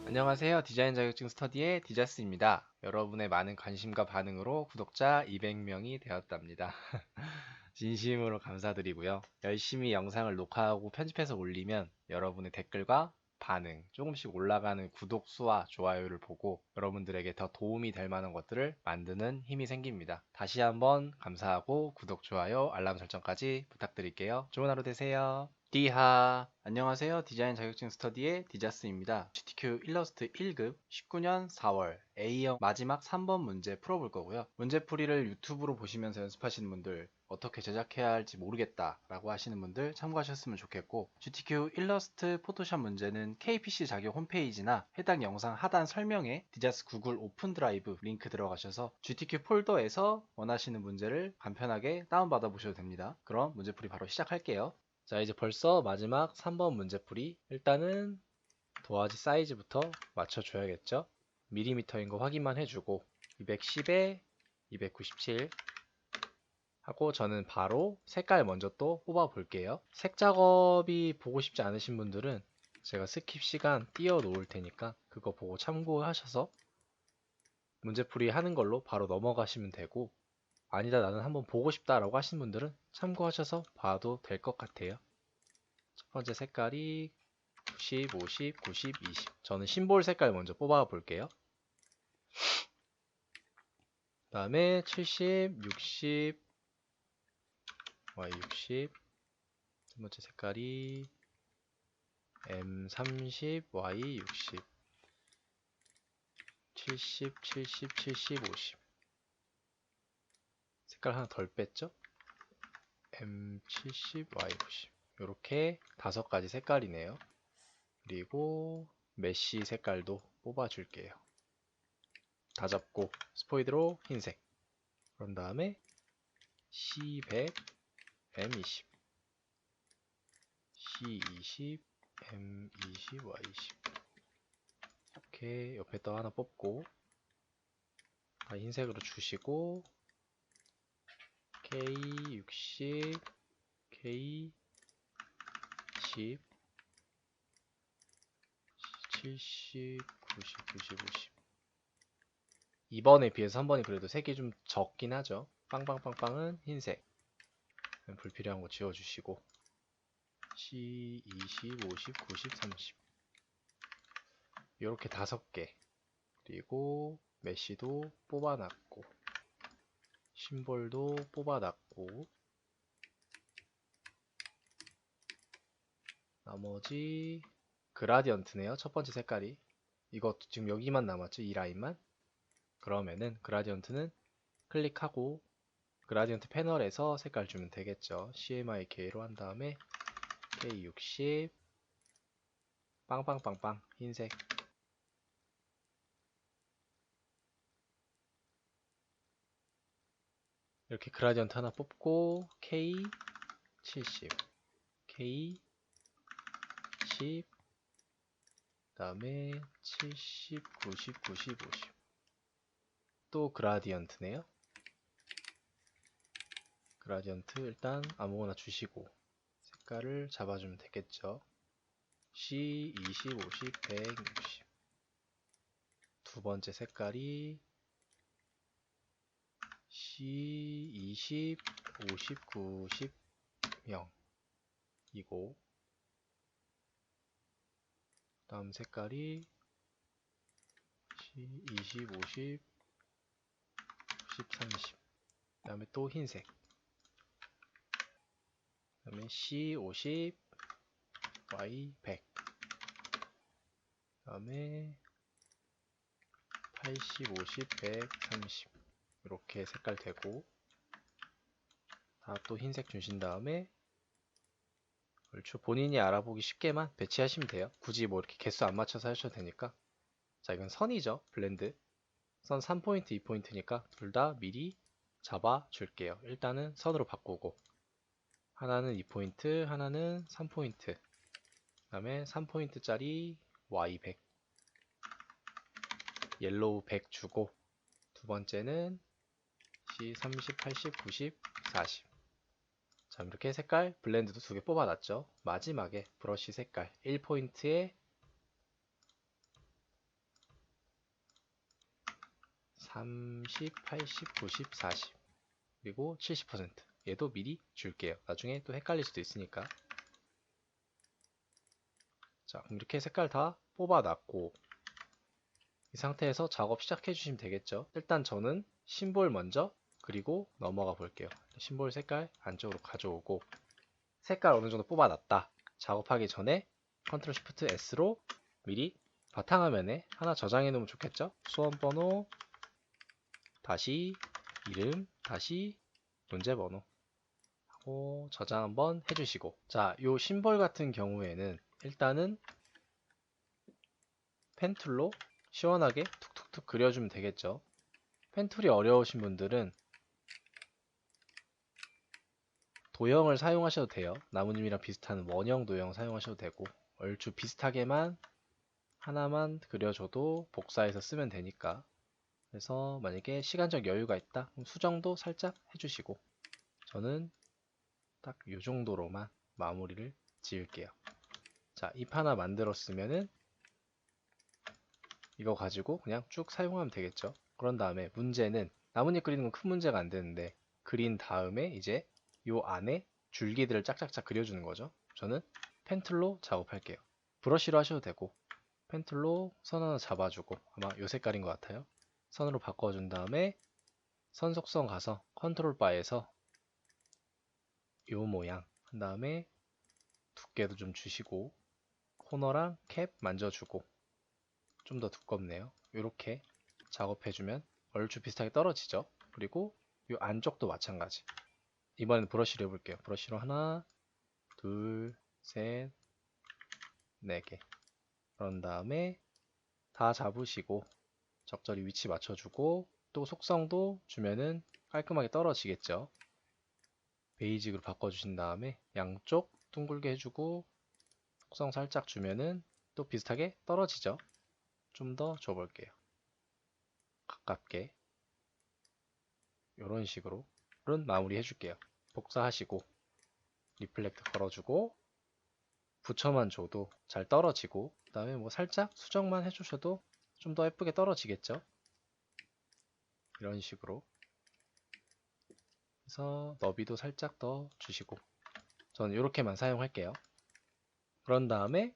안녕하세요. 디자인 자격증 스터디의 디자스입니다. 여러분의 많은 관심과 반응으로 구독자 200명이 되었답니다. 진심으로 감사드리고요. 열심히 영상을 녹화하고 편집해서 올리면 여러분의 댓글과 반응, 조금씩 올라가는 구독 수와 좋아요를 보고 여러분들에게 더 도움이 될 만한 것들을 만드는 힘이 생깁니다. 다시 한번 감사하고 구독, 좋아요, 알람 설정까지 부탁드릴게요. 좋은 하루 되세요. 디하 안녕하세요. 디자인 자격증 스터디의 디자스입니다. GTQ 일러스트 1급 19년 4월 A형 마지막 3번 문제 풀어볼 거고요. 문제풀이를 유튜브로 보시면서 연습하시는 분들, 어떻게 제작해야 할지 모르겠다 라고 하시는 분들 참고하셨으면 좋겠고, GTQ 일러스트 포토샵 문제는 KPC 자격 홈페이지나 해당 영상 하단 설명에 디자스 구글 오픈 드라이브 링크 들어가셔서 GTQ 폴더에서 원하시는 문제를 간편하게 다운받아 보셔도 됩니다. 그럼 문제풀이 바로 시작할게요. 자, 이제 벌써 마지막 3번 문제풀이. 일단은 도화지 사이즈부터 맞춰줘야겠죠. 밀리미터인 거 확인만 해주고 210에 297 하고, 저는 바로 색깔 먼저 또 뽑아 볼게요. 색 작업이 보고 싶지 않으신 분들은 제가 스킵 시간 띄워 놓을 테니까 그거 보고 참고하셔서 문제풀이 하는 걸로 바로 넘어가시면 되고, 아니다 나는 한번 보고 싶다 라고 하시는 분들은 참고하셔서 봐도 될 것 같아요. 첫 번째 색깔이 90, 50, 90, 20. 저는 심볼 색깔 먼저 뽑아 볼게요. 그 다음에 70, 60, Y60. 두 번째 색깔이 M30, Y60. 70, 70, 70, 50. 색깔 하나 덜 뺐죠? M70, Y50. 이렇게 5가지 색깔이네요. 그리고 메쉬 색깔도 뽑아줄게요. 다 잡고 스포이드로 흰색. 그런 다음에 C100, M20, C20, M20, Y20. 이렇게 옆에 또 하나 뽑고 다 흰색으로 주시고 K60, K10, 70, 90, 90, 50. 2번에 비해서 3번이 그래도 색이 좀 적긴 하죠. 빵빵빵빵은 흰색. 불필요한 거 지워주시고 C20, 50, 90, 30. 이렇게 5개. 그리고 메쉬도 뽑아놨고 심볼도 뽑아놨고, 나머지 그라디언트네요. 첫 번째 색깔이 이거 지금 여기만 남았죠, 이 라인만. 그러면은 그라디언트는 클릭하고 그라디언트 패널에서 색깔 주면 되겠죠. CMYK로 한 다음에 K60 빵빵빵빵 흰색. 이렇게 그라디언트 하나 뽑고 K70, K10, 그 다음에 70, 90, 90, 50. 또 그라디언트네요. 그라디언트 일단 아무거나 주시고 색깔을 잡아주면 되겠죠. C20, 50, 160. 두 번째 색깔이 C20, 50, 90, 0 이고, 다음 색깔이 C20, 50, 90, 30. 그 다음에 또 흰색. 그 다음에 C50, Y100. 그 다음에 80, 50, 100, 30. 이렇게 색깔 되고, 다 또 흰색 주신 다음에 얼추 본인이 알아보기 쉽게만 배치하시면 돼요. 굳이 뭐 이렇게 개수 안 맞춰서 하셔도 되니까. 자, 이건 선이죠. 블렌드. 선 3포인트, 2포인트니까 둘 다 미리 잡아 줄게요. 일단은 선으로 바꾸고, 하나는 2포인트, 하나는 3포인트. 그 다음에 3포인트짜리 Y100, 옐로우 100 주고, 두 번째는 C30, 80, 90, 40. 자, 이렇게 색깔 블렌드도 2개 뽑아놨죠. 마지막에 브러쉬 색깔 1포인트에 30, 80, 90, 40 그리고 70%. 얘도 미리 줄게요. 나중에 또 헷갈릴 수도 있으니까. 자, 그럼 이렇게 색깔 다 뽑아놨고 이 상태에서 작업 시작해 주시면 되겠죠. 일단 저는 심볼 먼저 그리고 넘어가 볼게요. 심볼 색깔 안쪽으로 가져오고 색깔 어느 정도 뽑아놨다. 작업하기 전에 컨트롤 시프트 S로 미리 바탕화면에 하나 저장해 놓으면 좋겠죠. 수험번호 다시 이름 다시 문제번호 하고 저장 한번 해주시고 자, 요 심볼 같은 경우에는 일단은 펜툴로 시원하게 툭툭툭 그려주면 되겠죠. 펜툴이 어려우신 분들은 도형을 사용하셔도 돼요. 나무님이랑 비슷한 원형 도형 사용하셔도 되고 얼추 비슷하게만 하나만 그려줘도 복사해서 쓰면 되니까. 그래서 만약에 시간적 여유가 있다 그럼 수정도 살짝 해주시고 저는 딱 이 정도로만 마무리를 지을게요. 자, 잎 하나 만들었으면은 이거 가지고 그냥 쭉 사용하면 되겠죠. 그런 다음에 문제는 나뭇잎 그리는 건 큰 문제가 안 되는데 그린 다음에 이제 요 안에 줄기들을 짝짝짝 그려주는 거죠. 저는 펜툴로 작업할게요. 브러쉬로 하셔도 되고 펜툴로 선 하나 잡아주고 아마 요 색깔인 것 같아요. 선으로 바꿔준 다음에 선 속성 가서 컨트롤 바에서 요 모양 한 다음에 두께도 좀 주시고 코너랑 캡 만져주고 좀 더 두껍네요. 이렇게 작업해주면 얼추 비슷하게 떨어지죠. 그리고 이 안쪽도 마찬가지. 이번엔 브러쉬로 해볼게요. 브러쉬로 하나, 둘, 셋, 네 개. 그런 다음에 다 잡으시고 적절히 위치 맞춰주고 또 속성도 주면은 깔끔하게 떨어지겠죠. 베이직으로 바꿔주신 다음에 양쪽 둥글게 해주고 속성 살짝 주면은 또 비슷하게 떨어지죠. 좀 더 줘볼게요. 가깝게 이런 식으로 마무리 해줄게요. 복사하시고 리플렉트 걸어주고 붙여만 줘도 잘 떨어지고 그 다음에 뭐 살짝 수정만 해주셔도 좀 더 예쁘게 떨어지겠죠. 이런 식으로 그래서 너비도 살짝 더 주시고 저는 이렇게만 사용할게요. 그런 다음에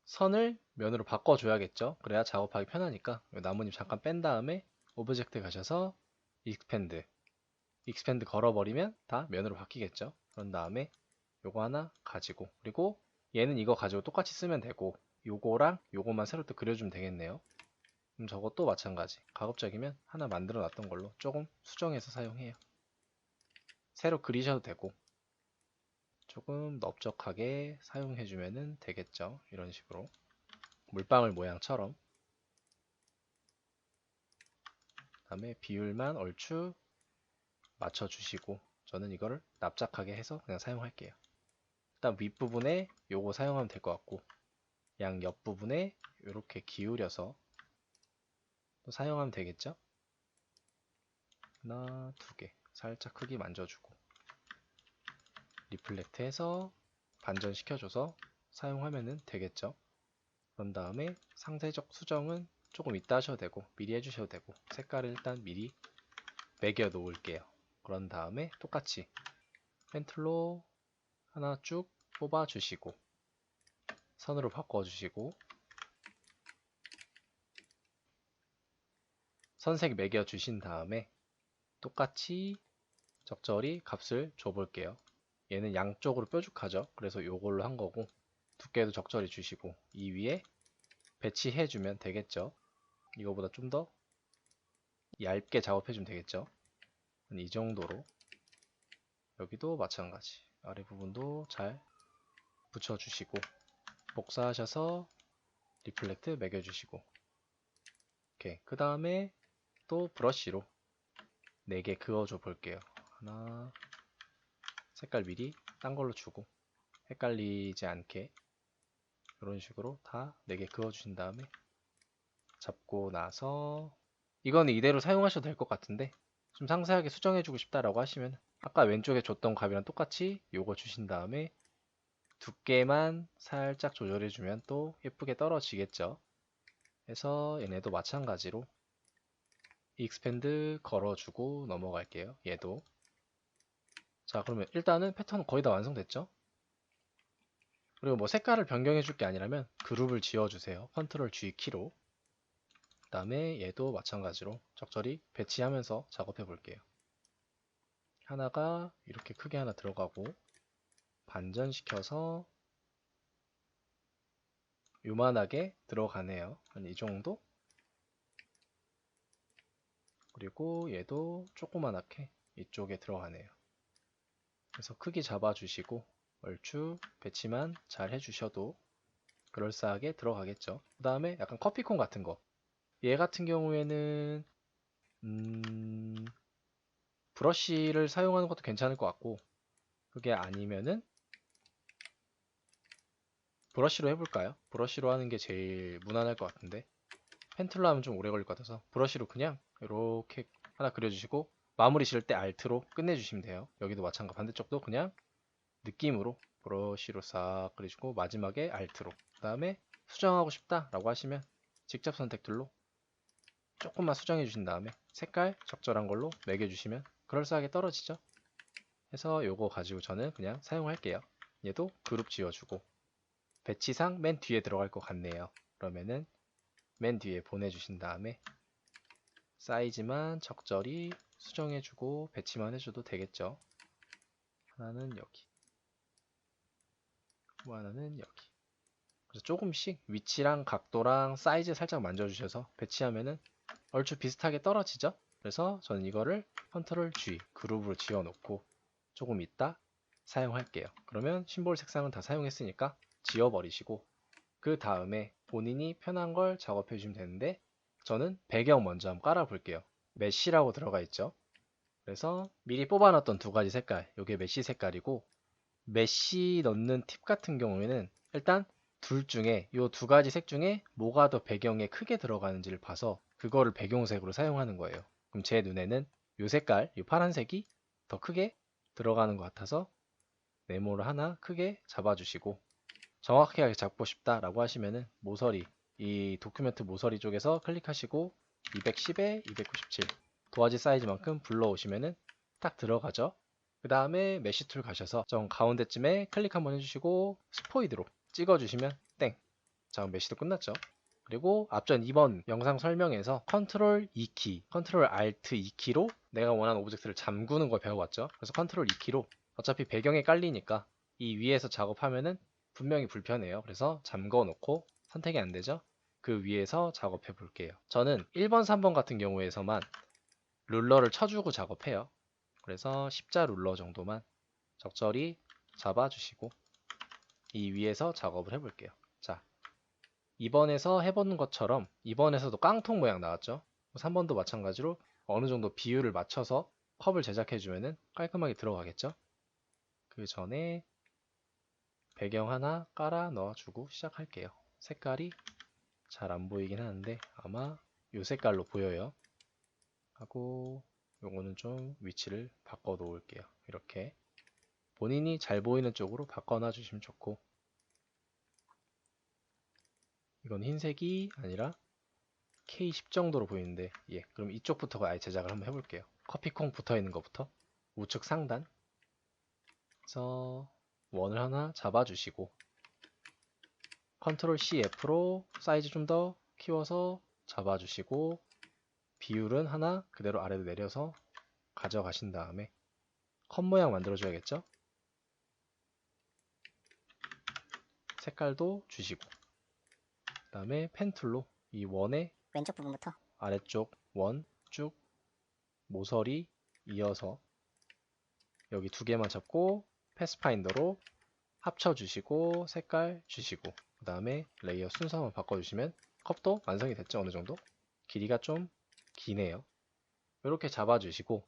선을 면으로 바꿔줘야겠죠. 그래야 작업하기 편하니까 나뭇잎 잠깐 뺀 다음에 오브젝트 가셔서 익스펜드 걸어버리면 다 면으로 바뀌겠죠. 그런 다음에 요거 하나 가지고 그리고 얘는 이거 가지고 똑같이 쓰면 되고 요거랑 요거만 새로 또 그려주면 되겠네요. 그럼 저것도 마찬가지. 가급적이면 하나 만들어 놨던 걸로 조금 수정해서 사용해요. 새로 그리셔도 되고 조금 넓적하게 사용해주면 되겠죠. 이런 식으로 물방울 모양처럼. 그 다음에 비율만 얼추 맞춰주시고 저는 이거를 납작하게 해서 그냥 사용할게요. 일단 윗부분에 요거 사용하면 될 것 같고 양 옆부분에 이렇게 기울여서 또 사용하면 되겠죠? 하나, 두 개 살짝 크기 만져주고 리플렉트 해서 반전시켜줘서 사용하면 되겠죠? 그런 다음에 상세적 수정은 조금 이따 하셔도 되고 미리 해주셔도 되고 색깔을 일단 미리 매겨 놓을게요. 그런 다음에 똑같이 펜툴로 하나 쭉 뽑아 주시고 선으로 바꿔 주시고 선색 매겨 주신 다음에 똑같이 적절히 값을 줘 볼게요. 얘는 양쪽으로 뾰족하죠. 그래서 요걸로 한 거고 두께도 적절히 주시고 이 위에 배치해 주면 되겠죠. 이거보다 좀 더 얇게 작업해 주면 되겠죠. 이 정도로 여기도 마찬가지 아래 부분도 잘 붙여 주시고 복사하셔서 리플렉트 매겨 주시고 오케이. 그 다음에 또 브러쉬로 4개 그어줘 볼게요. 하나 색깔 미리 딴 걸로 주고 헷갈리지 않게 이런 식으로 다 4개 그어 주신 다음에 잡고 나서 이거는 이대로 사용하셔도 될 것 같은데 좀 상세하게 수정해 주고 싶다라고 하시면 아까 왼쪽에 줬던 값이랑 똑같이 요거 주신 다음에 두께만 살짝 조절해 주면 또 예쁘게 떨어지겠죠. 그래서 얘네도 마찬가지로 익스펜드 걸어주고 넘어갈게요. 얘도. 자, 그러면 일단은 패턴은 거의 다 완성됐죠? 그리고 뭐 색깔을 변경해 줄 게 아니라면 그룹을 지어주세요. 컨트롤 G 키로. 그 다음에 얘도 마찬가지로 적절히 배치하면서 작업해 볼게요. 하나가 이렇게 크게 하나 들어가고 반전시켜서 요만하게 들어가네요. 한 이 정도? 그리고 얘도 조그만하게 이쪽에 들어가네요. 그래서 크기 잡아주시고 얼추 배치만 잘 해주셔도 그럴싸하게 들어가겠죠. 그 다음에 약간 커피콘 같은 거. 얘 같은 경우에는 브러쉬를 사용하는 것도 괜찮을 것 같고, 그게 아니면은 브러쉬로 해볼까요? 브러쉬로 하는 게 제일 무난할 것 같은데, 펜틀로 하면 좀 오래 걸릴 것 같아서 브러쉬로 그냥 이렇게 하나 그려주시고 마무리 지을 때 알트로 끝내주시면 돼요. 여기도 마찬가지, 반대쪽도 그냥 느낌으로 브러쉬로 싹 그려주고 마지막에 알트로. 그 다음에 수정하고 싶다 라고 하시면 직접 선택 툴로 조금만 수정해 주신 다음에 색깔 적절한 걸로 매겨주시면 그럴싸하게 떨어지죠. 해서 요거 가지고 저는 그냥 사용할게요. 얘도 그룹 지어주고 배치상 맨 뒤에 들어갈 것 같네요. 그러면은 맨 뒤에 보내주신 다음에 사이즈만 적절히 수정해주고 배치만 해줘도 되겠죠. 하나는 여기, 또 하나는 여기. 그래서 조금씩 위치랑 각도랑 사이즈 살짝 만져주셔서 배치하면은 얼추 비슷하게 떨어지죠. 그래서 저는 이거를 컨트롤 G 그룹으로 지어놓고 조금 있다 사용할게요. 그러면 심볼 색상은 다 사용했으니까 지워버리시고 그 다음에 본인이 편한 걸 작업해 주시면 되는데, 저는 배경 먼저 한번 깔아 볼게요. 메쉬라고 들어가 있죠. 그래서 미리 뽑아놨던 두 가지 색깔, 이게 메쉬 색깔이고, 메쉬 넣는 팁 같은 경우에는 일단 둘 중에 이 두 가지 색 중에 뭐가 더 배경에 크게 들어가는지를 봐서 그거를 배경색으로 사용하는 거예요. 그럼 제 눈에는 이 색깔, 이 파란색이 더 크게 들어가는 것 같아서 네모를 하나 크게 잡아주시고, 정확하게 잡고 싶다라고 하시면은 모서리, 이 도큐멘트 모서리 쪽에서 클릭하시고 210에 297 도화지 사이즈만큼 불러오시면은 딱 들어가죠. 그 다음에 메쉬 툴 가셔서 정 가운데쯤에 클릭 한번 해주시고 스포이드로 찍어주시면 땡. 자, 그럼 메쉬도 끝났죠. 그리고 앞전 이번 영상 설명에서 컨트롤 2키, 컨트롤 알트 2키로 내가 원하는 오브젝트를 잠그는 걸 배워왔죠. 그래서 컨트롤 2키로 어차피 배경에 깔리니까 이 위에서 작업하면은 분명히 불편해요. 그래서 잠궈 놓고 선택이 안 되죠. 그 위에서 작업해 볼게요. 저는 1번, 3번 같은 경우에서만 룰러를 쳐주고 작업해요. 그래서 십자 룰러 정도만 적절히 잡아주시고 이 위에서 작업을 해볼게요. 자, 2번에서 해보는 것처럼 2번에서도 깡통 모양 나왔죠. 3번도 마찬가지로 어느 정도 비율을 맞춰서 컵을 제작해주면 깔끔하게 들어가겠죠. 그 전에 배경 하나 깔아 넣어주고 시작할게요. 색깔이 잘 안 보이긴 하는데 아마 이 색깔로 보여요. 하고 요거는 좀 위치를 바꿔 놓을게요. 이렇게 본인이 잘 보이는 쪽으로 바꿔놔 주시면 좋고, 이건 흰색이 아니라 K10 정도로 보이는데, 예, 그럼 이쪽부터 아예 제작을 한번 해볼게요. 커피콩 붙어 있는 것부터 우측 상단 그래서 원을 하나 잡아주시고 컨트롤 C F로 사이즈 좀 더 키워서 잡아주시고 비율은 하나 그대로 아래로 내려서 가져가신 다음에 컵 모양 만들어줘야겠죠? 색깔도 주시고 그 다음에 펜 툴로 이 원의 왼쪽 부분부터 아래쪽 원 쭉 모서리 이어서 여기 두 개만 잡고 패스파인더로 합쳐주시고 색깔 주시고 그 다음에 레이어 순서만 바꿔주시면 컵도 완성이 됐죠. 어느 정도 길이가 좀 기네요. 이렇게 잡아주시고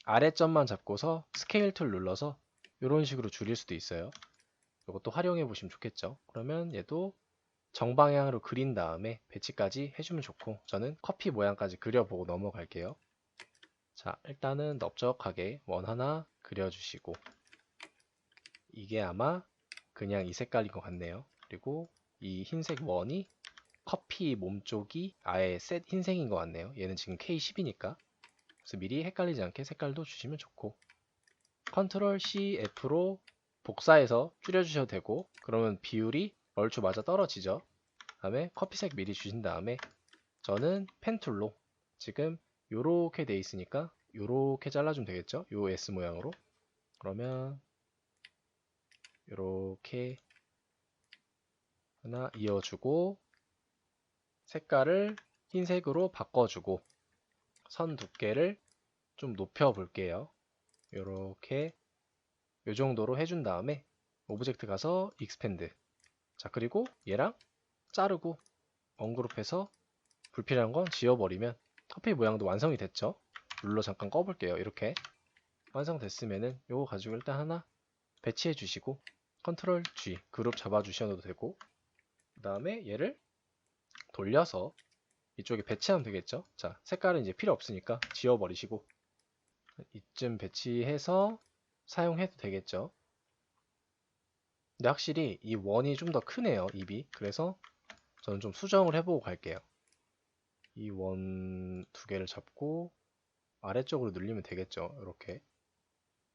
아래점만 잡고서 스케일 툴 눌러서 이런 식으로 줄일 수도 있어요. 이것도 활용해 보시면 좋겠죠. 그러면 얘도 정방향으로 그린 다음에 배치까지 해주면 좋고, 저는 커피 모양까지 그려보고 넘어갈게요. 자, 일단은 넓적하게 원 하나 그려주시고 이게 아마 그냥 이 색깔인 것 같네요. 그리고 이 흰색 원이 커피 몸쪽이 아예 흰색인 것 같네요. 얘는 지금 K10이니까. 그래서 미리 헷갈리지 않게 색깔도 주시면 좋고, 컨트롤 C, F로 복사해서 줄여주셔도 되고, 그러면 비율이 얼추 맞아 떨어지죠. 다음에 커피색 미리 주신 다음에 저는 펜툴로 지금 요렇게 돼 있으니까 요렇게 잘라주면 되겠죠. 요 S 모양으로. 그러면 요렇게 하나 이어주고 색깔을 흰색으로 바꿔주고 선 두께를 좀 높여 볼게요. 요렇게 요 정도로 해준 다음에 오브젝트 가서 익스펜드. 자, 그리고 얘랑 자르고 언그룹해서 불필요한 건 지워버리면 커피 모양도 완성이 됐죠. 룰러 잠깐 꺼볼게요. 이렇게 완성됐으면은 요거 가지고 일단 하나 배치해 주시고 컨트롤 G 그룹 잡아 주셔도 되고, 그 다음에 얘를 돌려서 이쪽에 배치하면 되겠죠. 자, 색깔은 이제 필요 없으니까 지워버리시고 이쯤 배치해서 사용해도 되겠죠. 근데 확실히 이 원이 좀 더 크네요, 입이. 그래서 저는 좀 수정을 해보고 갈게요. 이 원 두 개를 잡고 아래쪽으로 늘리면 되겠죠. 이렇게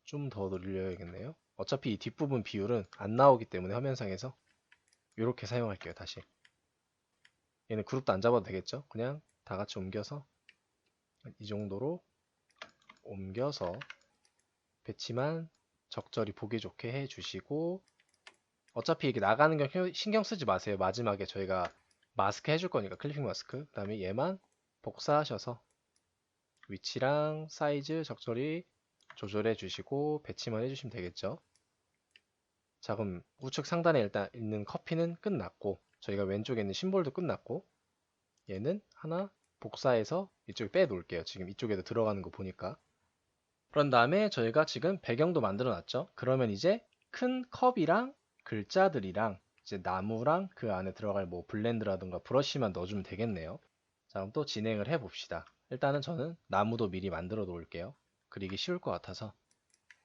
좀 더 늘려야겠네요. 어차피 이 뒷부분 비율은 안 나오기 때문에 화면상에서 이렇게 사용할게요. 다시 얘는 그룹도 안 잡아도 되겠죠. 그냥 다 같이 옮겨서 이 정도로 옮겨서 배치만 적절히 보기 좋게 해주시고, 어차피 이게 나가는 경 신경 쓰지 마세요. 마지막에 저희가 마스크 해줄 거니까, 클리핑 마스크. 그 다음에 얘만 복사하셔서 위치랑 사이즈 적절히 조절해 주시고 배치만 해주시면 되겠죠. 자, 그럼 우측 상단에 일단 있는 커피는 끝났고, 저희가 왼쪽에 있는 심볼도 끝났고, 얘는 하나 복사해서 이쪽에 빼 놓을게요. 지금 이쪽에도 들어가는 거 보니까. 그런 다음에 저희가 지금 배경도 만들어 놨죠. 그러면 이제 큰 컵이랑 글자들이랑 이제 나무랑 그 안에 들어갈 뭐 블렌드라든가 브러쉬만 넣어주면 되겠네요. 자, 그럼 또 진행을 해 봅시다. 일단은 저는 나무도 미리 만들어 놓을게요. 그리기 쉬울 것 같아서.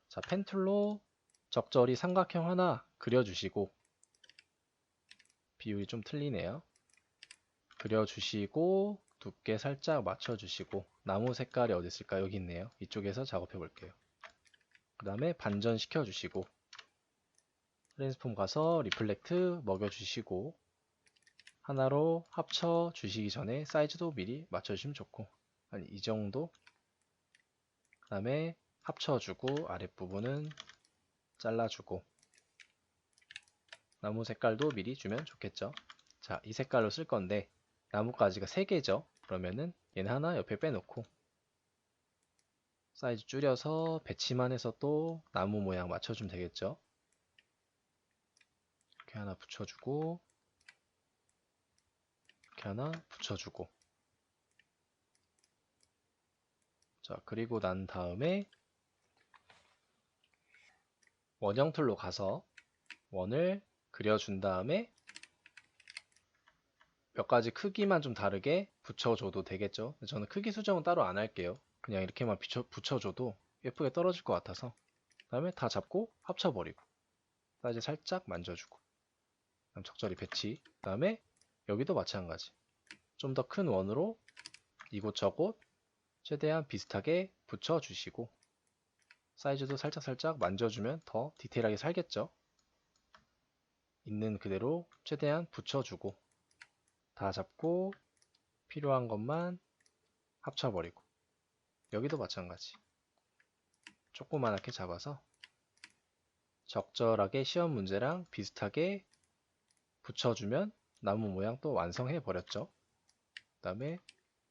자, 펜툴로 적절히 삼각형 하나 그려주시고, 비율이 좀 틀리네요. 그려주시고 두께 살짝 맞춰주시고, 나무 색깔이 어디 있을까? 여기 있네요. 이쪽에서 작업해 볼게요. 그 다음에 반전 시켜주시고, 트랜스폼 가서 리플렉트 먹여주시고, 하나로 합쳐 주시기 전에 사이즈도 미리 맞춰주시면 좋고, 한 이 정도. 그 다음에 합쳐주고 아랫부분은 잘라주고, 나무 색깔도 미리 주면 좋겠죠. 자, 이 색깔로 쓸 건데 나뭇가지가 3개죠. 그러면은 얘는 하나 옆에 빼놓고 사이즈 줄여서 배치만 해서 또 나무 모양 맞춰주면 되겠죠. 이렇게 하나 붙여주고, 이렇게 하나 붙여주고. 자, 그리고 난 다음에 원형 툴로 가서 원을 그려준 다음에 몇 가지 크기만 좀 다르게 붙여줘도 되겠죠. 저는 크기 수정은 따로 안 할게요. 그냥 이렇게만 붙여줘도 예쁘게 떨어질 것 같아서. 그 다음에 다 잡고 합쳐버리고 사이즈 살짝 만져주고, 그다음 적절히 배치. 그 다음에 여기도 마찬가지. 좀 더 큰 원으로 이곳저곳 최대한 비슷하게 붙여주시고, 사이즈도 살짝살짝 만져주면 더 디테일하게 살겠죠. 있는 그대로 최대한 붙여주고 다 잡고 필요한 것만 합쳐버리고, 여기도 마찬가지. 조그만하게 잡아서 적절하게 시험 문제랑 비슷하게 붙여주면 나무 모양 또 완성해 버렸죠. 그 다음에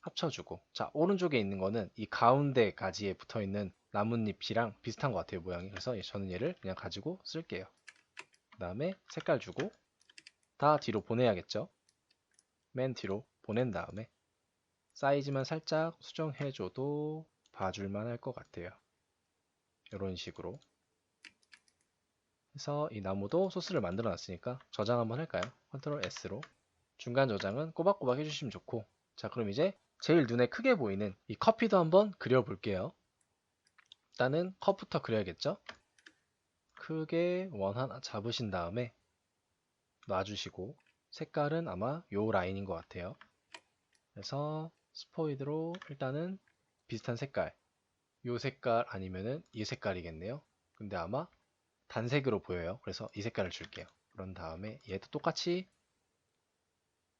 합쳐주고, 자, 오른쪽에 있는 거는 이 가운데 가지에 붙어 있는 나뭇잎이랑 비슷한 것 같아요, 모양이. 그래서 저는 얘를 그냥 가지고 쓸게요. 그 다음에 색깔 주고 다 뒤로 보내야겠죠. 맨 뒤로 보낸 다음에 사이즈만 살짝 수정해줘도 봐줄만 할 것 같아요. 이런 식으로 해서 이 나무도 소스를 만들어 놨으니까 저장 한번 할까요? 컨트롤 S로 중간 저장은 꼬박꼬박 해주시면 좋고, 자, 그럼 이제 제일 눈에 크게 보이는 이 커피도 한번 그려볼게요. 일단은 컵부터 그려야겠죠? 크게 원 하나 잡으신 다음에 놔주시고 색깔은 아마 요 라인인 것 같아요. 그래서 스포이드로 일단은 비슷한 색깔, 요 색깔 아니면은 이 색깔이겠네요. 근데 아마 단색으로 보여요. 그래서 이 색깔을 줄게요. 그런 다음에 얘도 똑같이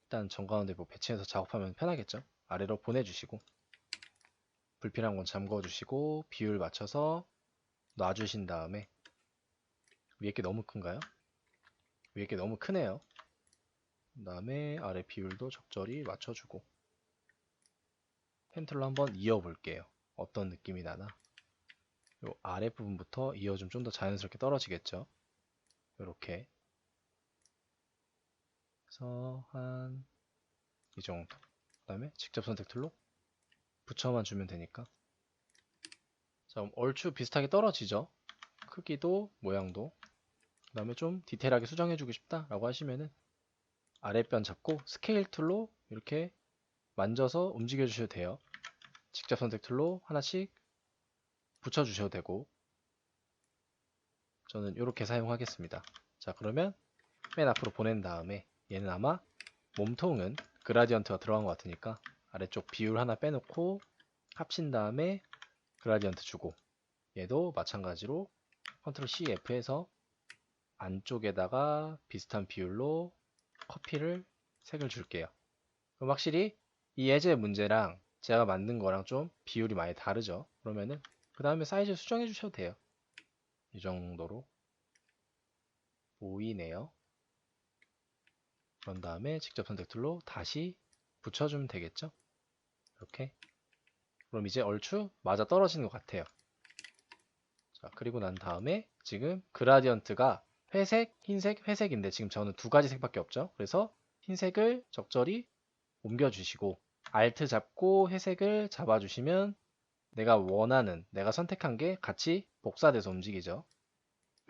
일단 정가운데 뭐 배치해서 작업하면 편하겠죠. 아래로 보내주시고 불필요한 건 잠궈주시고 비율 맞춰서 놔주신 다음에 위에 게 너무 큰가요? 위에 게 너무 크네요. 그 다음에 아래 비율도 적절히 맞춰주고 펜틀로 한번 이어볼게요. 어떤 느낌이 나나. 요 아래 부분부터 이어주면 좀 더 자연스럽게 떨어지겠죠. 이렇게 그래서 한 이 정도. 그 다음에 직접 선택 툴로 붙여만 주면 되니까. 자, 그럼 얼추 비슷하게 떨어지죠. 크기도 모양도. 그 다음에 좀 디테일하게 수정해주고 싶다라고 하시면은 아랫변 잡고 스케일 툴로 이렇게 만져서 움직여 주셔도 돼요. 직접 선택 툴로 하나씩 붙여 주셔도 되고 저는 이렇게 사용하겠습니다. 자, 그러면 맨 앞으로 보낸 다음에 얘는 아마 몸통은 그라디언트가 들어간 것 같으니까 아래쪽 비율 하나 빼놓고 합친 다음에 그라디언트 주고 얘도 마찬가지로 컨트롤 C, F에서 안쪽에다가 비슷한 비율로 커피를 색을 줄게요. 그럼 확실히 이 예제 문제랑 제가 만든 거랑 좀 비율이 많이 다르죠. 그러면은 그 다음에 사이즈 수정해 주셔도 돼요. 이 정도로 보이네요. 그런 다음에 직접 선택 툴로 다시 붙여주면 되겠죠. 이렇게. 그럼 이제 얼추 맞아 떨어지는 것 같아요. 자, 그리고 난 다음에 지금 그라디언트가 회색, 흰색, 회색인데 지금 저는 두 가지 색밖에 없죠. 그래서 흰색을 적절히 옮겨주시고 Alt 잡고 회색을 잡아주시면 내가 원하는, 내가 선택한 게 같이 복사돼서 움직이죠.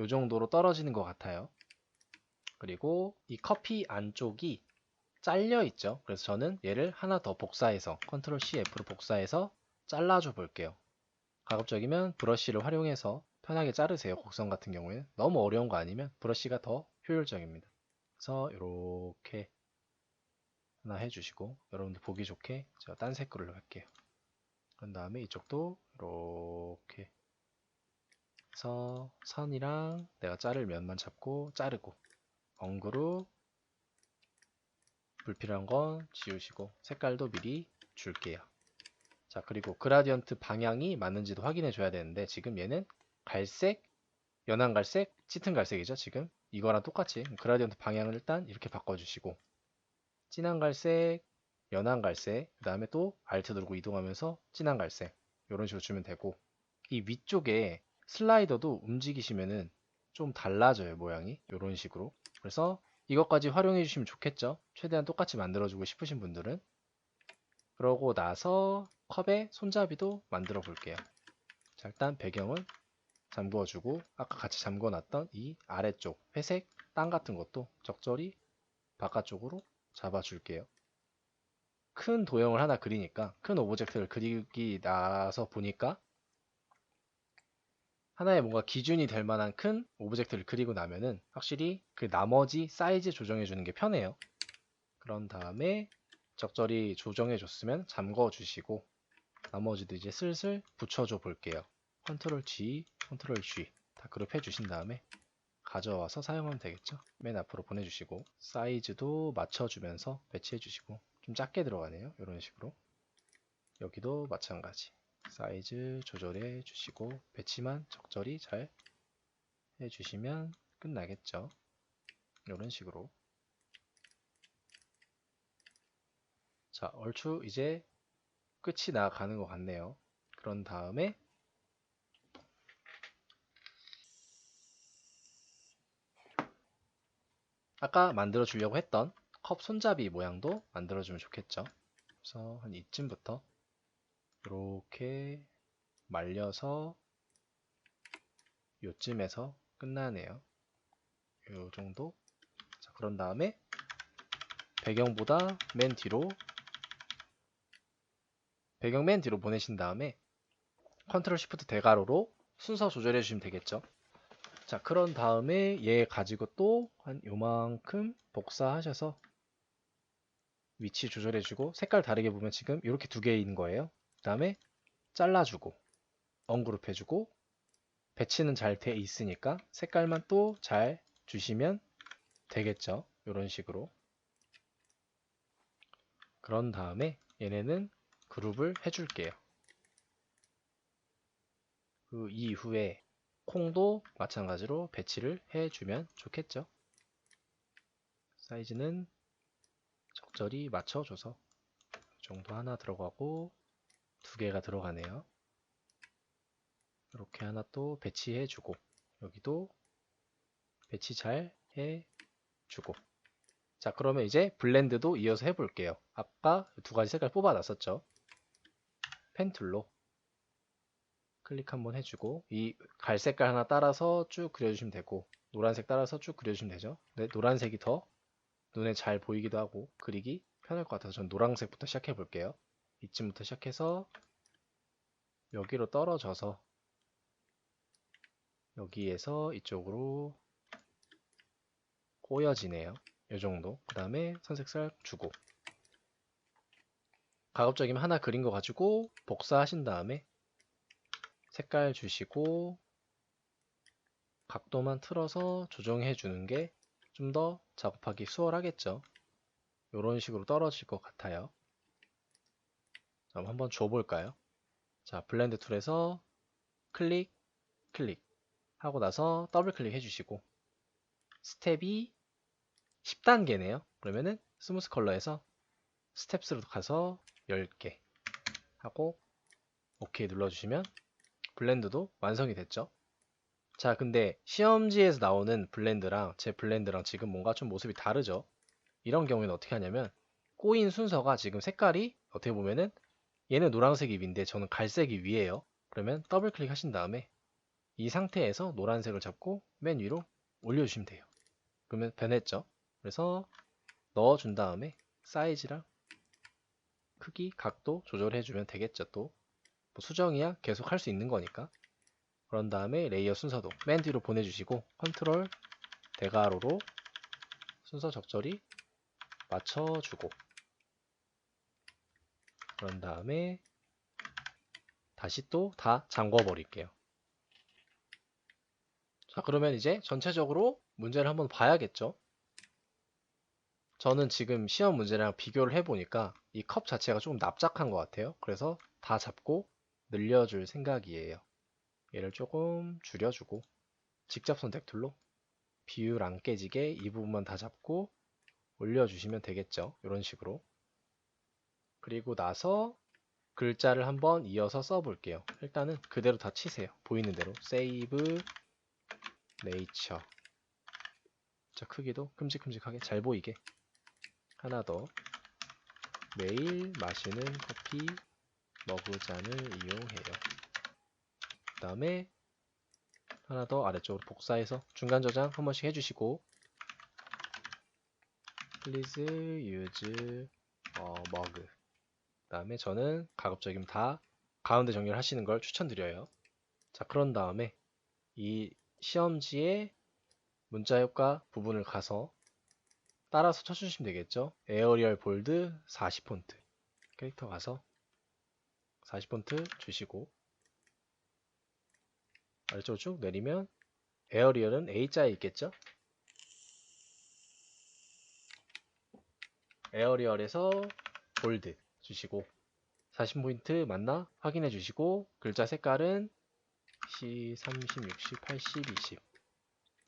이 정도로 떨어지는 것 같아요. 그리고 이 커피 안쪽이 잘려 있죠. 그래서 저는 얘를 하나 더 복사해서 컨트롤 C, F로 복사해서 잘라줘 볼게요. 가급적이면 브러쉬를 활용해서 편하게 자르세요. 곡선 같은 경우에는 너무 어려운 거 아니면 브러쉬가 더 효율적입니다. 그래서 이렇게 하나 해주시고 여러분들 보기 좋게 제가 딴 색깔로 할게요. 그런 다음에 이쪽도 이렇게 해서 선이랑 내가 자를 면만 잡고 자르고 엉그루 불필요한 건 지우시고 색깔도 미리 줄게요. 자, 그리고 그라디언트 방향이 맞는지도 확인해 줘야 되는데 지금 얘는 갈색, 연한 갈색, 짙은 갈색이죠. 지금 이거랑 똑같이 그라디언트 방향을 일단 이렇게 바꿔주시고 진한 갈색, 연한 갈색, 그 다음에 또 Alt 누르고 이동하면서 진한 갈색 이런 식으로 주면 되고 이 위쪽에 슬라이더도 움직이시면은 좀 달라져요. 모양이 이런 식으로. 그래서 이것까지 활용해 주시면 좋겠죠. 최대한 똑같이 만들어주고 싶으신 분들은. 그러고 나서 컵의 손잡이도 만들어 볼게요. 자, 일단 배경은 잠궈주고 아까 같이 잠궈놨던 이 아래쪽 회색 땅 같은 것도 적절히 바깥쪽으로 잡아줄게요. 큰 도형을 하나 그리니까 큰 오브젝트를 그리기 나서 보니까 하나의 뭔가 기준이 될 만한 큰 오브젝트를 그리고 나면은 확실히 그 나머지 사이즈 조정해 주는 게 편해요. 그런 다음에 적절히 조정해 줬으면 잠궈 주시고 나머지도 이제 슬슬 붙여줘 볼게요. 컨트롤 G, 컨트롤 G 다 그룹해 주신 다음에 가져와서 사용하면 되겠죠. 맨 앞으로 보내주시고 사이즈도 맞춰주면서 배치해 주시고 좀 작게 들어가네요. 이런 식으로 여기도 마찬가지 사이즈 조절해 주시고 배치만 적절히 잘 해주시면 끝나겠죠. 이런 식으로. 자, 얼추 이제 끝이 나가는 것 같네요. 그런 다음에 아까 만들어 주려고 했던 컵 손잡이 모양도 만들어 주면 좋겠죠. 그래서 한 이쯤부터 이렇게 말려서 요쯤에서 끝나네요. 요 정도. 자, 그런 다음에 배경보다 배경 맨 뒤로 보내신 다음에 컨트롤 시프트 대괄호로 순서 조절해 주시면 되겠죠. 자, 그런 다음에 얘 가지고 또 한 요만큼 복사하셔서 위치 조절해주고 색깔 다르게 보면 지금 이렇게 두 개인 거예요. 그 다음에 잘라주고 언그룹 해주고 배치는 잘 돼 있으니까 색깔만 또 잘 주시면 되겠죠. 이런 식으로. 그런 다음에 얘네는 그룹을 해줄게요. 그 이후에 콩도 마찬가지로 배치를 해주면 좋겠죠. 사이즈는 적절히 맞춰줘서 이 정도 하나 들어가고 두 개가 들어가네요. 이렇게 하나 또 배치해주고 여기도 배치 잘 해주고. 자, 그러면 이제 블렌드도 이어서 해볼게요. 아까 두 가지 색깔 뽑아놨었죠. 펜 툴로 클릭 한번 해주고 이 갈색깔 하나 따라서 쭉 그려주시면 되고 노란색 따라서 쭉 그려주시면 되죠. 네, 노란색이 더 눈에 잘 보이기도 하고 그리기 편할 것 같아서 전 노란색부터 시작해 볼게요. 이쯤부터 시작해서 여기로 떨어져서 여기에서 이쪽으로 꼬여지네요. 이 정도. 그 다음에 선색살 주고 가급적이면 하나 그린 거 가지고 복사하신 다음에 색깔 주시고 각도만 틀어서 조정해 주는 게 좀 더 작업하기 수월하겠죠. 이런 식으로 떨어질 것 같아요. 자, 한번 줘볼까요? 자, 블렌드 툴에서 클릭, 클릭 하고 나서 더블 클릭 해주시고 스텝이 10단계네요. 그러면은 스무스 컬러에서 스텝스로 가서 10개 하고 OK 눌러주시면 블렌드도 완성이 됐죠. 자, 근데 시험지에서 나오는 블렌드랑 제 블렌드랑 지금 뭔가 좀 모습이 다르죠. 이런 경우에는 어떻게 하냐면 꼬인 순서가 지금 색깔이 어떻게 보면은 얘는 노란색이 위인데 저는 갈색이 위에요. 그러면 더블 클릭 하신 다음에 이 상태에서 노란색을 잡고 맨 위로 올려주시면 돼요. 그러면 변했죠. 그래서 넣어준 다음에 사이즈랑 크기, 각도 조절해주면 되겠죠. 또 뭐 수정이야 계속 할 수 있는 거니까. 그런 다음에 레이어 순서도 맨 뒤로 보내주시고 컨트롤 대괄호로 순서 적절히 맞춰주고 그런 다음에 다시 또 다 잠궈 버릴게요. 자, 그러면 이제 전체적으로 문제를 한번 봐야겠죠. 저는 지금 시험 문제랑 비교를 해보니까 이 컵 자체가 조금 납작한 것 같아요. 그래서 다 잡고 늘려줄 생각이에요. 얘를 조금 줄여주고 직접 선택 툴로 비율 안 깨지게 이 부분만 다 잡고 올려주시면 되겠죠. 이런 식으로. 그리고 나서 글자를 한번 이어서 써볼게요. 일단은 그대로 다 치세요. 보이는 대로 Save Nature. 자, 크기도 큼직큼직하게 잘 보이게. 하나 더. 매일 마시는 커피 머그잔을 이용해요. 그 다음에 하나 더 아래쪽으로 복사해서 중간 저장 한 번씩 해주시고 Please use a mug. 그 다음에 저는 가급적이면 다 가운데 정렬 하시는 걸 추천드려요. 자, 그런 다음에 이 시험지의 문자 효과 부분을 가서 따라서 쳐주시면 되겠죠. 에어리얼 볼드 40폰트 캐릭터 가서 40폰트 주시고 아래쪽으로 쭉 내리면 에어리얼은 A자에 있겠죠. 에어리얼에서 볼드 주시고 40포인트 맞나 확인해 주시고 글자 색깔은 C 30, 60, 80, 20.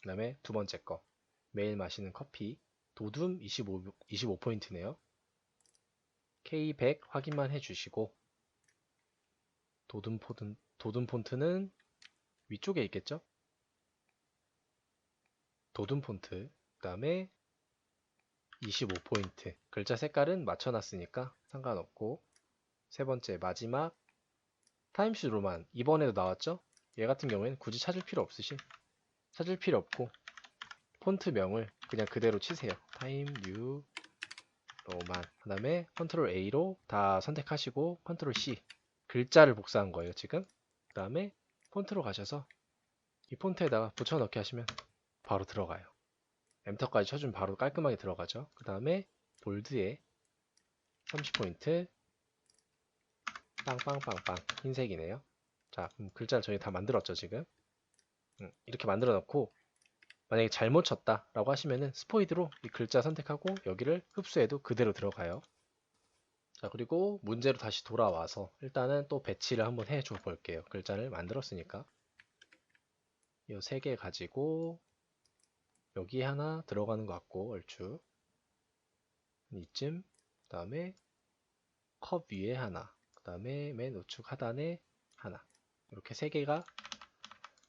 그 다음에 두 번째 거 매일 마시는 커피 도둠 25포인트네요. K100 확인만 해주시고 도둠 폰트는 위쪽에 있겠죠? 도둠 폰트 그 다음에 25포인트 글자 색깔은 맞춰놨으니까 상관없고 세 번째 마지막 타임슈 로만 이번에도 나왔죠? 얘 같은 경우에는 굳이 찾을 필요 없고 폰트명을 그냥 그대로 치세요. 타임 뉴 로만 그 다음에 컨트롤 A로 다 선택하시고 컨트롤 C 글자를 복사한 거예요 지금. 그 다음에 폰트로 가셔서 이 폰트에다가 붙여넣기 하시면 바로 들어가요. 엔터까지 쳐주면 바로 깔끔하게 들어가죠. 그 다음에 볼드에 30포인트 빵빵빵빵 흰색이네요. 자, 그럼 글자를 저희 다 만들었죠 지금. 이렇게 만들어 놓고 만약에 잘못 쳤다 라고 하시면은 스포이드로 이 글자 선택하고 여기를 흡수해도 그대로 들어가요. 자, 그리고 문제로 다시 돌아와서 일단은 또 배치를 한번 해줘 볼게요. 글자를 만들었으니까 이 세 개 가지고 여기 하나 들어가는 것 같고 얼추 이쯤, 그 다음에 컵 위에 하나, 그 다음에 맨 우측 하단에 하나, 이렇게 세 개가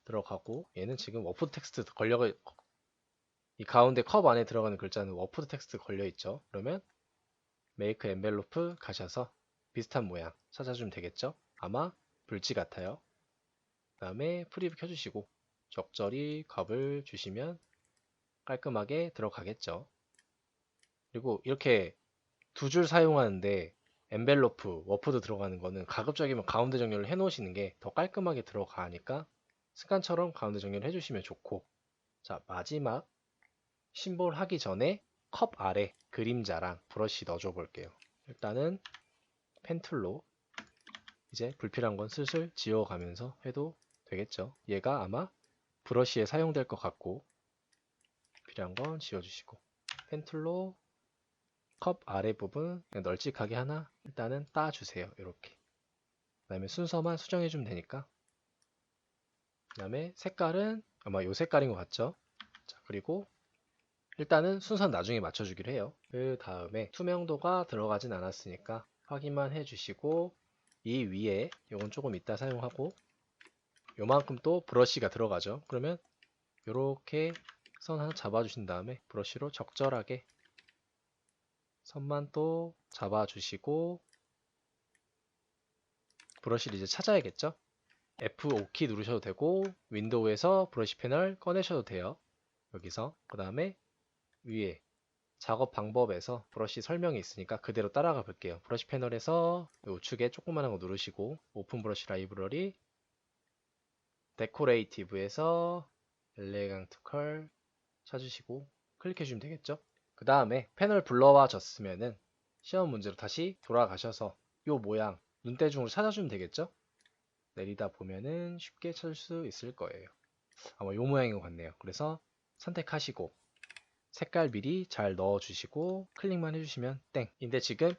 들어가고 얘는 지금 워프드 텍스트 이 가운데 컵 안에 들어가는 글자는 워프드 텍스트 걸려 있죠. 그러면 메이크 엔벨로프 가셔서 비슷한 모양 찾아주면 되겠죠. 아마 불지 같아요. 그 다음에 프리뷰 켜주시고 적절히 값을 주시면 깔끔하게 들어가겠죠. 그리고 이렇게 두 줄 사용하는데 엔벨로프, 워프드 들어가는 거는 가급적이면 가운데 정렬을 해 놓으시는 게 더 깔끔하게 들어가니까 습관처럼 가운데 정렬을 해주시면 좋고, 자, 마지막 심볼 하기 전에 컵 아래 그림자랑 브러쉬 넣어줘 볼게요. 일단은 펜툴로 이제 불필요한 건 슬슬 지워가면서 해도 되겠죠. 얘가 아마 브러쉬에 사용될 것 같고 필요한 건 지워주시고 펜툴로 컵 아래 부분 그냥 널찍하게 하나 일단은 따주세요. 이렇게. 그 다음에 순서만 수정해주면 되니까. 그 다음에 색깔은 아마 요 색깔인 것 같죠? 자, 그리고 일단은 순서는 나중에 맞춰주기로 해요. 그 다음에 투명도가 들어가진 않았으니까 확인만 해주시고 이 위에 요건 조금 이따 사용하고 요만큼 또 브러쉬가 들어가죠. 그러면 요렇게 선 하나 잡아주신 다음에 브러쉬로 적절하게 선만 또 잡아주시고 브러쉬를 이제 찾아야겠죠? F5키 누르셔도 되고 윈도우에서 브러쉬 패널 꺼내셔도 돼요. 여기서 그 다음에 위에 작업 방법에서 브러쉬 설명이 있으니까 그대로 따라가 볼게요. 브러쉬 패널에서 우측에 조그만한 거 누르시고 오픈 브러쉬 라이브러리 데코레이티브에서 엘레강트 컬 찾으시고 클릭해 주시면 되겠죠. 그 다음에 패널 불러와졌으면은 시험 문제로 다시 돌아가셔서 요 모양 눈대중으로 찾아주면 되겠죠. 내리다 보면은 쉽게 찾을 수 있을 거예요. 아마 요 모양인 것 같네요. 그래서 선택하시고 색깔 미리 잘 넣어주시고 클릭만 해주시면 땡. 근데 지금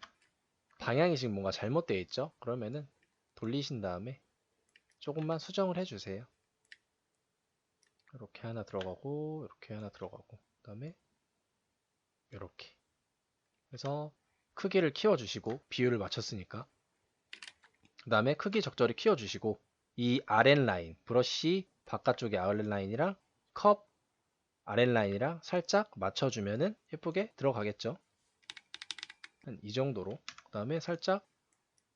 방향이 지금 뭔가 잘못되어 있죠. 그러면은 돌리신 다음에 조금만 수정을 해주세요. 이렇게 하나 들어가고 이렇게 하나 들어가고 그 다음에 이렇게 그래서 크기를 키워주시고 비율을 맞췄으니까 그 다음에 크기 적절히 키워주시고 이 아랫라인 브러쉬 바깥쪽에 아랫라인이랑 컵 아랫라인이랑 살짝 맞춰주면은 예쁘게 들어가겠죠. 한 이 정도로 그 다음에 살짝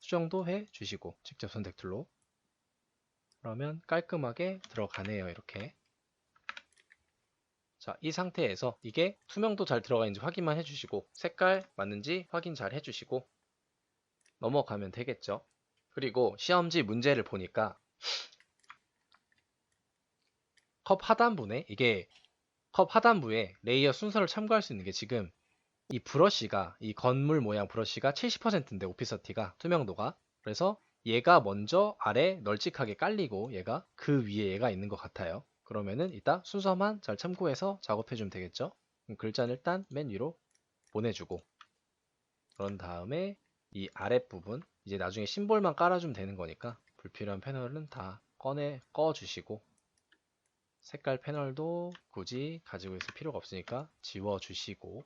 수정도 해주시고 직접 선택 툴로 그러면 깔끔하게 들어가네요. 이렇게. 자, 이 상태에서 이게 투명도 잘 들어가 있는지 확인만 해주시고 색깔 맞는지 확인 잘 해주시고 넘어가면 되겠죠. 그리고 시험지 문제를 보니까 컵 하단부에 이게 컵 하단부에 레이어 순서를 참고할 수 있는 게 지금 이 브러쉬가 이 건물 모양 브러쉬가 70%인데 오피서티가 투명도가 그래서 얘가 먼저 아래 널찍하게 깔리고 얘가 그 위에 얘가 있는 것 같아요. 그러면은 이따 순서만 잘 참고해서 작업해주면 되겠죠. 글자는 일단 맨 위로 보내주고 그런 다음에 이 아랫부분 이제 나중에 심볼만 깔아주면 되는 거니까 불필요한 패널은 다 꺼주시고 색깔 패널도 굳이 가지고 있을 필요가 없으니까 지워주시고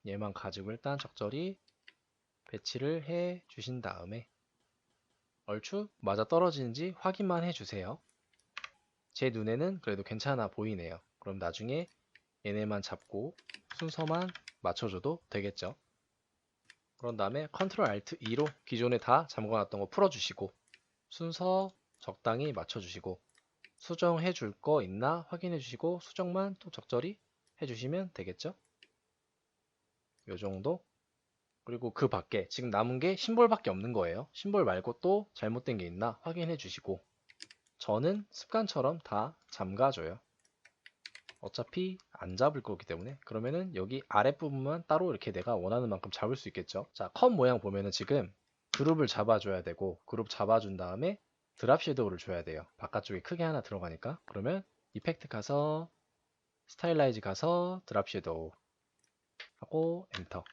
얘만 가지고 일단 적절히 배치를 해 주신 다음에 얼추 맞아 떨어지는지 확인만 해주세요. 제 눈에는 그래도 괜찮아 보이네요. 그럼 나중에 얘네만 잡고 순서만 맞춰줘도 되겠죠. 그런 다음에 컨트롤 알트 E로 기존에 다 잠궈놨던 거 풀어주시고 순서 적당히 맞춰주시고 수정해 줄 거 있나 확인해 주시고 수정만 또 적절히 해주시면 되겠죠. 요 정도. 그리고 그 밖에 지금 남은 게 심볼밖에 없는 거예요. 심볼 말고 또 잘못된 게 있나 확인해 주시고 저는 습관처럼 다 잠가줘요. 어차피 안 잡을 거기 때문에 그러면은 여기 아랫부분만 따로 이렇게 내가 원하는 만큼 잡을 수 있겠죠. 자, 컷 모양 보면은 지금 그룹을 잡아줘야 되고 그룹 잡아준 다음에 드랍 섀도우를 줘야 돼요. 바깥쪽에 크게 하나 들어가니까. 그러면 이펙트 가서 스타일라이즈 가서 드랍 섀도우 하고 엔터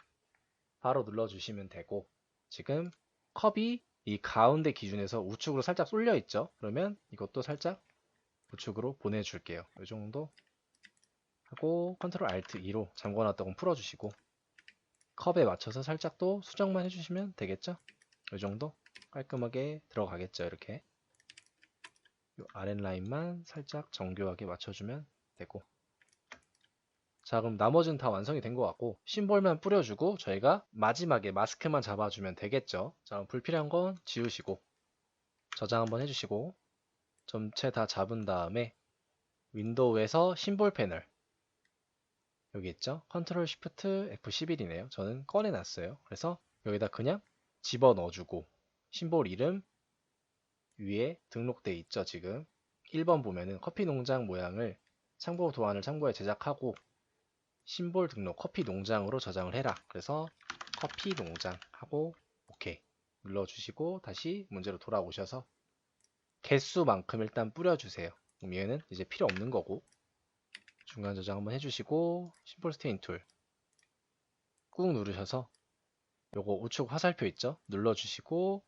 바로 눌러주시면 되고, 지금 컵이 이 가운데 기준에서 우측으로 살짝 쏠려 있죠. 그러면 이것도 살짝 우측으로 보내줄게요. 이 정도 하고 컨트롤 알트 2로 잠궈놨던 건 풀어주시고 컵에 맞춰서 살짝 또 수정만 해주시면 되겠죠. 이 정도 깔끔하게 들어가겠죠. 이렇게 이 아랫 라인만 살짝 정교하게 맞춰주면 되고, 자, 그럼 나머지는 다 완성이 된 것 같고 심볼만 뿌려주고 저희가 마지막에 마스크만 잡아주면 되겠죠. 자, 그럼 불필요한 건 지우시고 저장 한번 해주시고 전체 다 잡은 다음에 윈도우에서 심볼 패널 여기 있죠? 컨트롤 쉬프트 F11이네요. 저는 꺼내놨어요. 그래서 여기다 그냥 집어 넣어주고 심볼 이름 위에 등록돼 있죠. 지금 1번 보면은 커피 농장 모양을 참고 도안을 참고해 제작하고 심볼 등록 커피 농장으로 저장을 해라. 그래서 커피 농장 하고 오케이 눌러주시고 다시 문제로 돌아오셔서 개수만큼 일단 뿌려주세요. 그럼 얘는 이제 필요 없는 거고 중간 저장 한번 해주시고 심볼 스테인 툴 꾹 누르셔서 요거 우측 화살표 있죠? 눌러주시고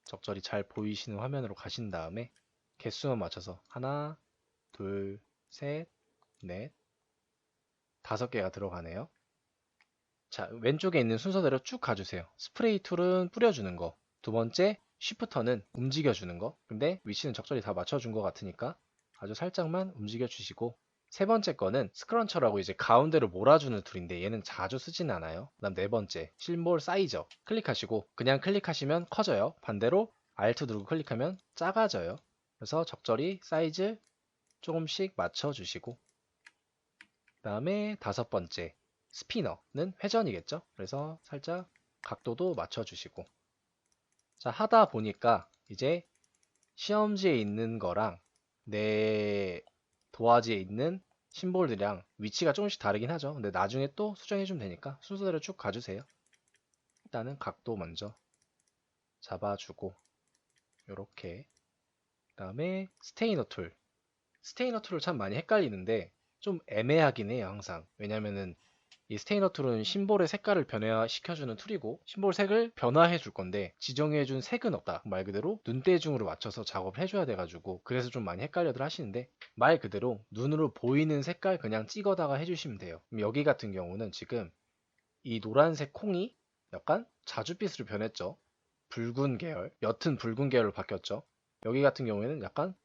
적절히 잘 보이시는 화면으로 가신 다음에 개수만 맞춰서 하나, 둘, 셋, 넷, 5개가 들어가네요. 자, 왼쪽에 있는 순서대로 쭉 가주세요. 스프레이 툴은 뿌려주는 거, 두 번째 쉬프터는 움직여주는 거. 근데 위치는 적절히 다 맞춰준 것 같으니까 아주 살짝만 움직여 주시고, 세 번째 거는 스크런처라고 이제 가운데로 몰아주는 툴인데 얘는 자주 쓰진 않아요. 그다음 네 번째 심볼 사이저 클릭하시고 그냥 클릭하시면 커져요. 반대로 Alt 누르고 클릭하면 작아져요. 그래서 적절히 사이즈 조금씩 맞춰주시고, 그다음에 다섯 번째 스피너는 회전이겠죠. 그래서 살짝 각도도 맞춰주시고, 자, 하다 보니까 이제 시험지에 있는 거랑 내 도화지에 있는 심볼들이랑 위치가 조금씩 다르긴 하죠. 근데 나중에 또 수정해주면 되니까 순서대로 쭉 가주세요. 일단은 각도 먼저 잡아주고 요렇게, 그 다음에 스테이너 툴. 스테이너 툴을 참 많이 헷갈리는데 좀 애매하긴 해요. 항상. 왜냐면은 이 스테이너 툴은 심볼의 색깔을 변화시켜주는 툴이고 심볼 색을 변화해 줄 건데 지정해 준 색은 없다. 말 그대로 눈대중으로 맞춰서 작업을 해줘야 돼가지고 그래서 좀 많이 헷갈려들 하시는데, 말 그대로 눈으로 보이는 색깔 그냥 찍어다가 해주시면 돼요. 그럼 여기 같은 경우는 지금 이 노란색 콩이 약간 자줏빛으로 변했죠. 붉은 계열, 옅은 붉은 계열로 바뀌었죠. 여기 같은 경우에는 약간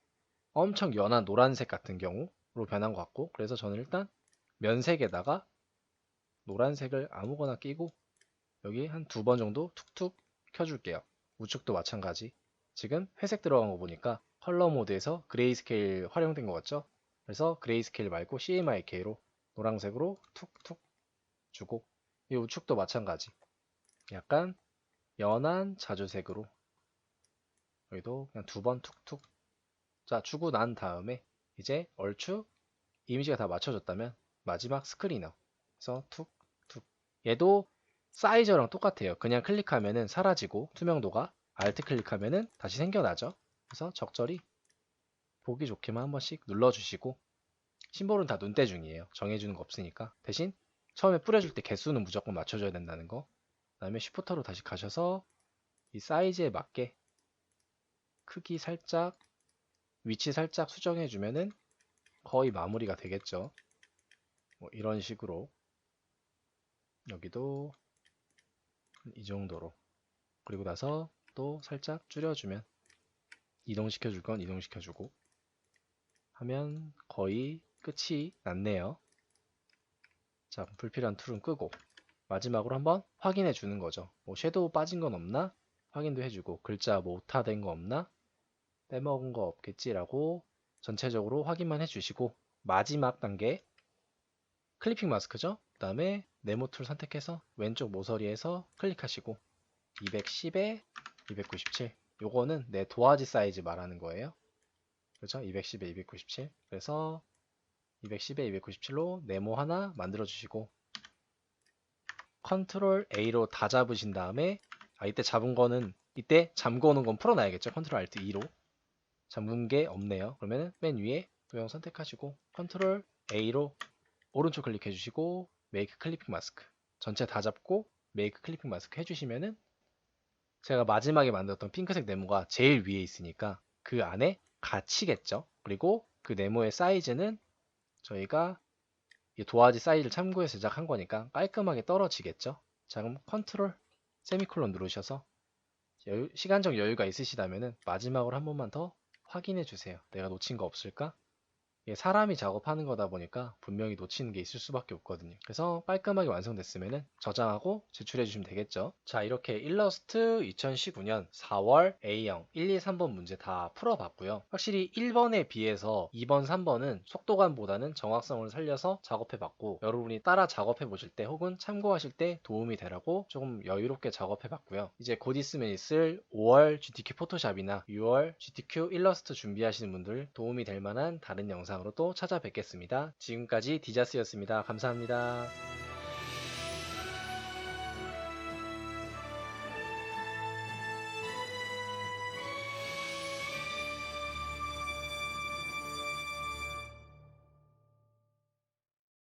엄청 연한 노란색 같은 경우로 변한 것 같고, 그래서 저는 일단 면색에다가 노란색을 아무거나 끼고 여기 한 2번 정도 툭툭 켜줄게요. 우측도 마찬가지. 지금 회색 들어간 거 보니까 컬러 모드에서 그레이스케일 활용된 것 같죠? 그래서 그레이스케일 말고 CMYK로 노란색으로 툭툭 주고, 이 우측도 마찬가지. 약간 연한 자주색으로 여기도 그냥 2번 툭툭. 자, 주고 난 다음에 이제 얼추 이미지가 다 맞춰졌다면 마지막 스크리너. 그래서 툭툭. 얘도 사이저랑 똑같아요. 그냥 클릭하면은 사라지고 투명도가, Alt 클릭하면은 다시 생겨나죠. 그래서 적절히 보기 좋게만 한 번씩 눌러주시고, 심볼은 다 눈대중이에요. 정해주는 거 없으니까. 대신 처음에 뿌려줄 때 개수는 무조건 맞춰줘야 된다는 거. 그 다음에 쉬프터로 다시 가셔서 이 사이즈에 맞게 크기 살짝, 위치 살짝 수정해주면은 거의 마무리가 되겠죠. 뭐 이런 식으로 여기도 이 정도로, 그리고 나서 또 살짝 줄여주면 이동시켜 줄 건 이동시켜 주고 하면 거의 끝이 났네요. 자, 불필요한 툴은 끄고 마지막으로 한번 확인해 주는 거죠. 뭐 섀도우 빠진 건 없나 확인도 해주고, 글자 뭐 오타된 거 없나, 빼먹은 거 없겠지라고 전체적으로 확인만 해주시고, 마지막 단계 클리핑 마스크죠. 그 다음에 네모 툴 선택해서 왼쪽 모서리에서 클릭하시고 210에 297, 요거는 내 도화지 사이즈 말하는 거예요. 그렇죠? 210에 297. 그래서 210에 297로 네모 하나 만들어 주시고 컨트롤 A로 다 잡으신 다음에 이때 잡은 거는 이때 잠궈 놓은 건 풀어놔야겠죠. 컨트롤 Alt 2로 잠근 게 없네요. 그러면 맨 위에 도형 선택하시고 컨트롤 A로 오른쪽 클릭해 주시고 메이크 클리핑 마스크 전체 다 잡고 메이크 클리핑 마스크 해주시면은 제가 마지막에 만들었던 핑크색 네모가 제일 위에 있으니까 그 안에 갇히겠죠. 그리고 그 네모의 사이즈는 저희가 이 도화지 사이즈를 참고해서 제작한 거니까 깔끔하게 떨어지겠죠. 자, 그럼 컨트롤 세미콜론 누르셔서 시간적 여유가 있으시다면 마지막으로 한 번만 더 확인해 주세요. 내가 놓친 거 없을까? 이게 사람이 작업하는 거다 보니까 분명히 놓치는 게 있을 수밖에 없거든요. 그래서 깔끔하게 완성됐으면 저장하고 제출해 주시면 되겠죠. 자, 이렇게 일러스트 2019년 4월 A형 1, 2, 3번 문제 다 풀어봤고요. 확실히 1번에 비해서 2번, 3번은 속도감보다는 정확성을 살려서 작업해봤고 여러분이 따라 작업해보실 때 혹은 참고하실 때 도움이 되라고 조금 여유롭게 작업해봤고요. 이제 곧 있으면 있을 5월 GTQ 포토샵이나 6월 GTQ 일러스트 준비하시는 분들 도움이 될 만한 다른 영상으로 또 찾아뵙겠습니다. 지금까지 디자스였습니다. 감사합니다.